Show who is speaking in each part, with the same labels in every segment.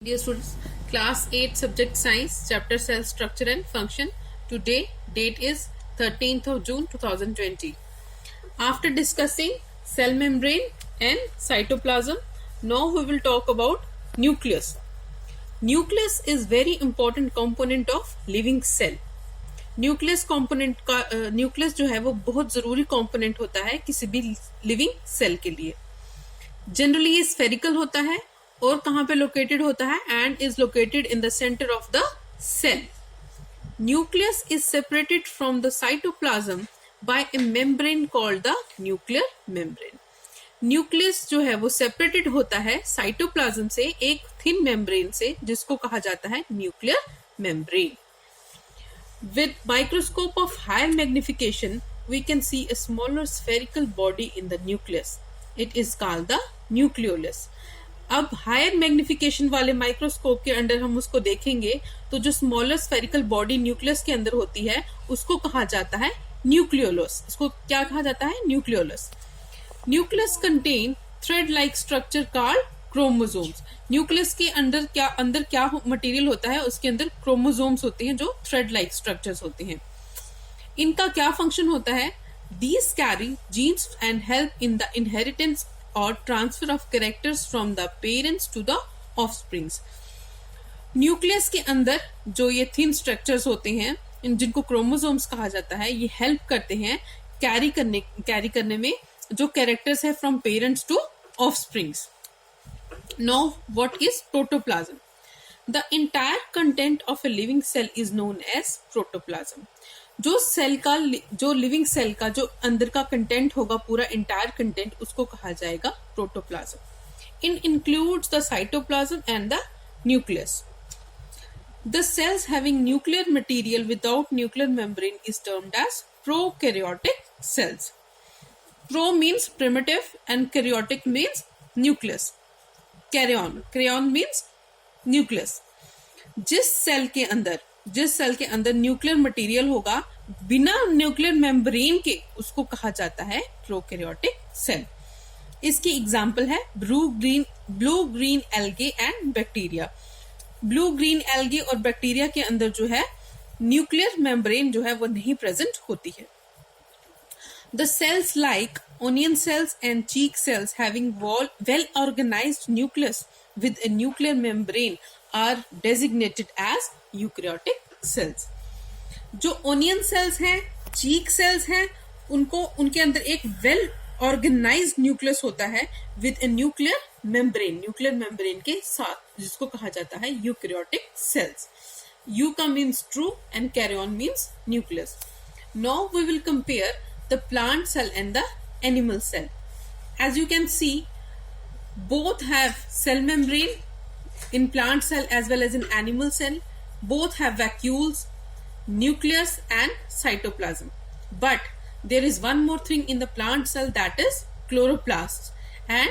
Speaker 1: Dear students, class 8 subject science, chapter cell structure and function. Today date is 13th of June 2020. After discussing cell membrane and cytoplasm, now we will talk about nucleus. Nucleus is very important component of living cell. Nucleus component का nucleus जो है वो बहुत जरूरी component होता है किसी भी लिविंग सेल के लिए. जनरली ये स्फेरिकल होता है और कहाँ पे लोकेटेड होता है and is located in the centre of the cell. Nucleus is separated from the cytoplasm by a membrane called the nuclear membrane. Nucleus जो है वो सेपरेटेड होता है साइटोप्लाज्म से एक थिन मेम्ब्रेन से जिसको कहा जाता है nuclear membrane. With microscope of higher magnification, we can see a smaller spherical body in the nucleus. It is called the nucleolus. अब हायर मैग्निफिकेशन वाले माइक्रोस्कोप के अंदर हम उसको देखेंगे तो जो स्मॉलर स्फेरिकल बॉडी न्यूक्लियस के अंदर होती है उसको कहा जाता है न्यूक्लियोलस. इसको क्या कहा जाता है? Nucleolus. Nucleus contain thread like structure called chromosomes. Nucleus के अंदर क्या मटेरियल होता है? उसके अंदर क्रोमोसोम्स होते हैं जो थ्रेड लाइक स्ट्रक्चर्स होते हैं. इनका क्या फंक्शन होता है? These carry genes and help in the inheritance और transfer of characters from the parents to the offsprings. Nucleus के अंदर जो ये थिन स्ट्रक्चर्स होते हैं जिनको क्रोमोसोम्स कहा जाता है, ये हेल्प करते हैं कैरी करने में जो कैरेक्टर्स है from parents to offsprings. Now, what is protoplasm? The entire content of a living cell is known as protoplasm. जो लिविंग सेल का जो अंदर का कंटेंट होगा, पूरा इंटायर कंटेंट, उसको कहा जाएगा protoplasm. It includes the cytoplasm and the nucleus. The cells having nuclear material without nuclear membrane is termed as prokaryotic cells. Pro means primitive and karyotic means nucleus. Karyon means nucleus. जिस cell के अंदर nuclear material होगा बिना nuclear membrane के उसको कहा जाता है प्रोकैरियोटिक सेल. इसकी एग्जांपल है blue green algae and bacteria. Blue green algae और बैक्टीरिया के अंदर जो है न्यूक्लियर मेम्ब्रेन जो है वो नहीं प्रेजेंट होती है. The cells like onion cells and cheek cells having well-organized nucleus with a nuclear membrane are designated as eukaryotic cells. जो onion cells हैं, cheek cells हैं, उनके अंदर एक well-organized nucleus होता है with a nuclear membrane के साथ जिसको कहा जाता है eukaryotic cells. Euka means true and karyon means nucleus. Now we will compare the plant cell and the animal cell. As you can see, both have cell membrane in plant cell as well as in animal cell. Both have vacuoles, nucleus and cytoplasm. But there is one more thing in the plant cell, that is chloroplasts. And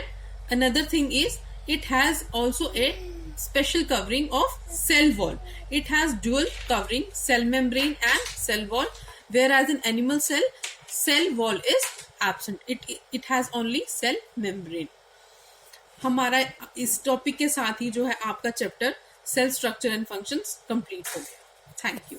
Speaker 1: another thing is it has also a special covering of cell wall. It has dual covering, cell membrane and cell wall, whereas in animal cell wall is absent. It has only cell membrane. हमारा इस topic के साथ ही जो है आपका chapter cell structure and functions complete हो गया. Thank you.